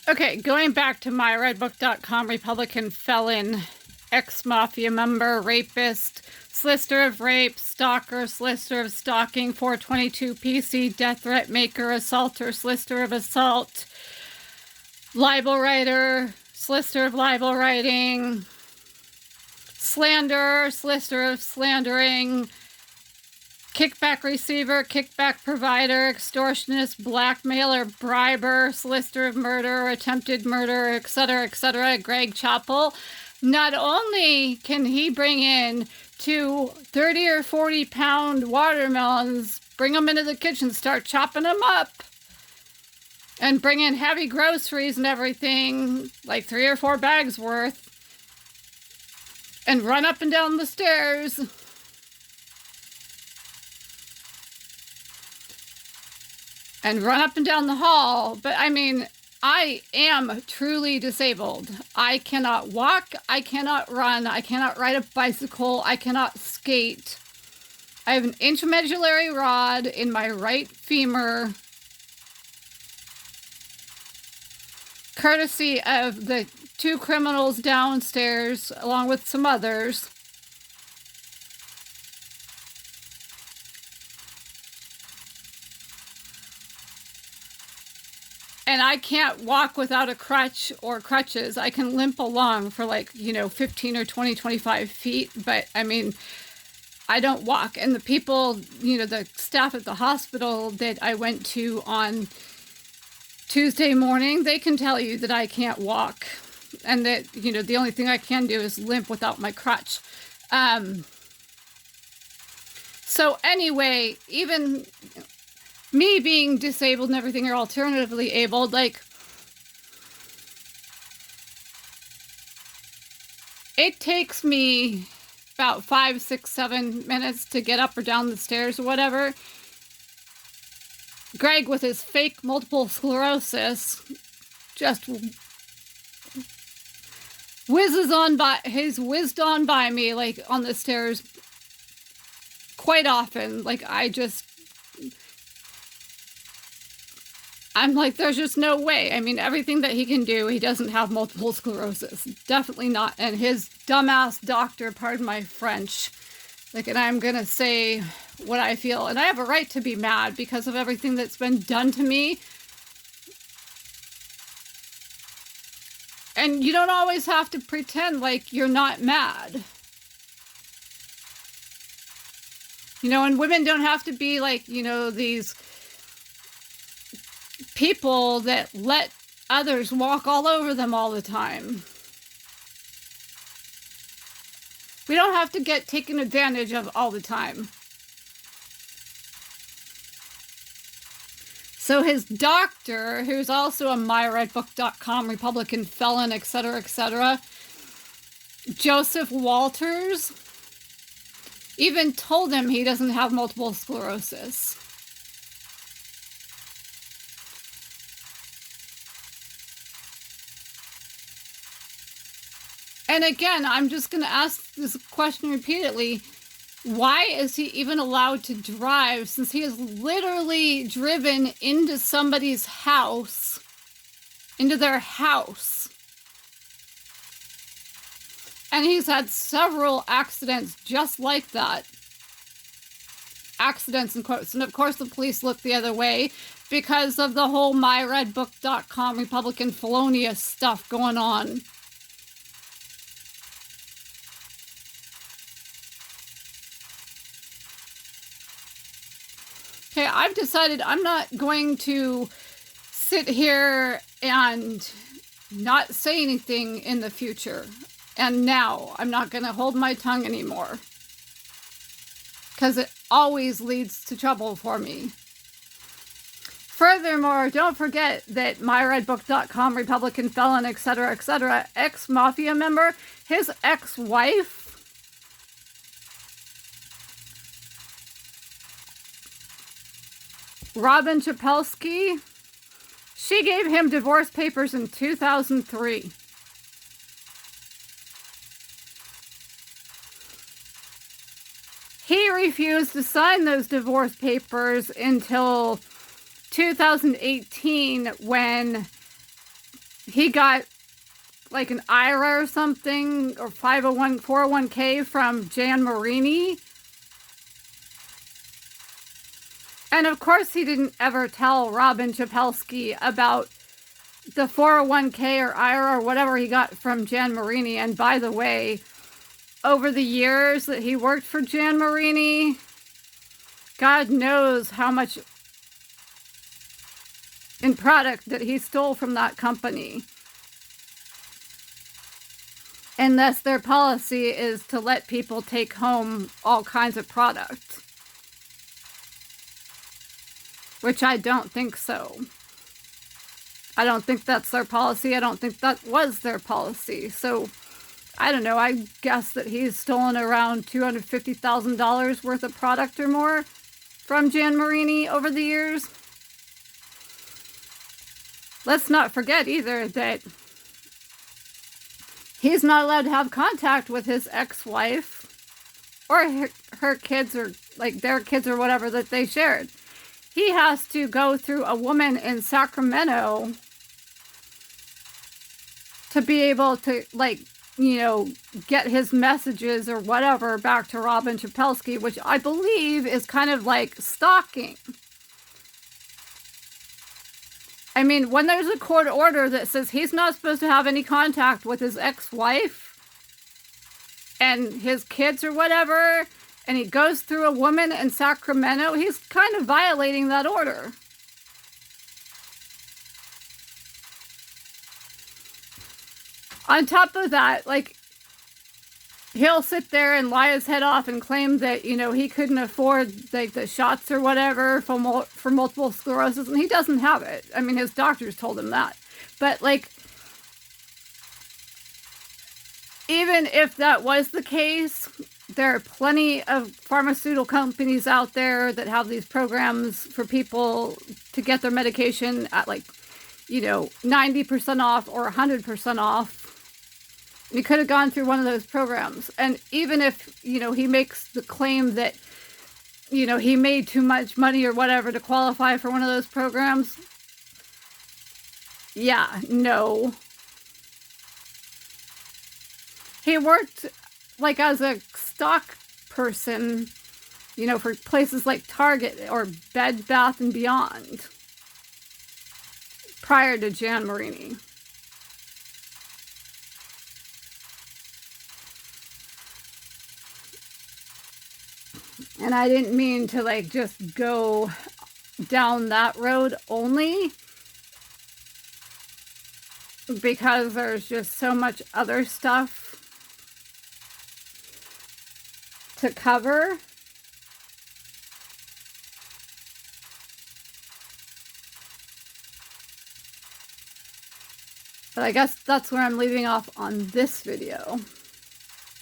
Okay, going back to myredbook.com, Republican felon, ex-mafia member, rapist, solicitor of rape, stalker, solicitor of stalking, 422 PC, death threat maker, assaulter, solicitor of assault, libel writer, solicitor of libel writing, slanderer, solicitor of slandering, kickback receiver, kickback provider, extortionist, blackmailer, briber, solicitor of murder, attempted murder, etc., Greg Chapel. Not only can he bring in 30 or 40 pound watermelons, bring them into the kitchen, start chopping them up, and bring in heavy groceries and everything, like 3 or 4 bags worth, and run up and down the stairs. And run up and down the hall. But I mean, I am truly disabled. I cannot walk, I cannot run, I cannot ride a bicycle, I cannot skate. I have an intramedullary rod in my right femur, courtesy of the 2 criminals downstairs, along with some others. And I can't walk without a crutch or crutches. I can limp along for 15 or 20, 25 feet. But I mean, I don't walk. And the people, the staff at the hospital that I went to on Tuesday morning, they can tell you that I can't walk. And that, the only thing I can do is limp without my crutch. So anyway, even me being disabled and everything, or alternatively abled, it takes me about 5, 6, 7 minutes to get up or down the stairs or whatever. Greg, with his fake multiple sclerosis, just whizzed on by me, on the stairs quite often. I'm like, there's just no way. I mean, everything that he can do, he doesn't have multiple sclerosis. Definitely not. And his dumbass doctor, pardon my French, and I'm going to say what I feel. And I have a right to be mad because of everything that's been done to me. And you don't always have to pretend like you're not mad. And women don't have to be these people that let others walk all over them all the time. We don't have to get taken advantage of all the time. So his doctor, who's also a myredbook.com Republican felon, etc., Joseph Walters, even told him he doesn't have multiple sclerosis. And again, I'm just going to ask this question repeatedly. Why is he even allowed to drive, since he has literally driven into somebody's house, into their house? And he's had several accidents just like that. Accidents in quotes. And of course the police look the other way because of the whole myredbook.com Republican felonious stuff going on. Okay, I've decided I'm not going to sit here and not say anything in the future. And now I'm not going to hold my tongue anymore. Because it always leads to trouble for me. Furthermore, don't forget that myredbook.com Republican felon, etc., ex-mafia member, his ex-wife, Robyn Chapel, she gave him divorce papers in 2003. He refused to sign those divorce papers until 2018 when he got like an IRA or something, or 401k from Jan Marini. And of course he didn't ever tell Robyn Chapel about the 401k or IRA or whatever he got from Jan Marini. And by the way, over the years that he worked for Jan Marini, God knows how much in product that he stole from that company. And thus their policy is to let people take home all kinds of product. Which I don't think so. I don't think that's their policy. I don't think that was their policy. So, I don't know. I guess that he's stolen around $250,000 worth of product or more from Jan Marini over the years. Let's not forget either that he's not allowed to have contact with his ex-wife or her kids, or like their kids or whatever that they shared. He has to go through a woman in Sacramento to be able to, like, you know, get his messages or whatever back to Robyn Chapel, which I believe is kind of like stalking. I mean, when there's a court order that says he's not supposed to have any contact with his ex-wife and his kids or whatever, and he goes through a woman in Sacramento, he's kind of violating that order. On top of that, like, he'll sit there and lie his head off and claim that, you know, he couldn't afford, like, the shots or whatever for multiple sclerosis, and he doesn't have it. I mean, his doctors told him that. But, like, even if that was the case, there are plenty of pharmaceutical companies out there that have these programs for people to get their medication at, like, you know, 90% off or 100% off. He could have gone through one of those programs. And even if, you know, he makes the claim that, you know, he made too much money or whatever to qualify for one of those programs, yeah, no. He worked, like, as a stock person, you know, for places like Target or Bed Bath & Beyond prior to Jan Marini. And I didn't mean to, like, just go down that road only, because there's just so much other stuff to cover. But I guess that's where I'm leaving off on this video.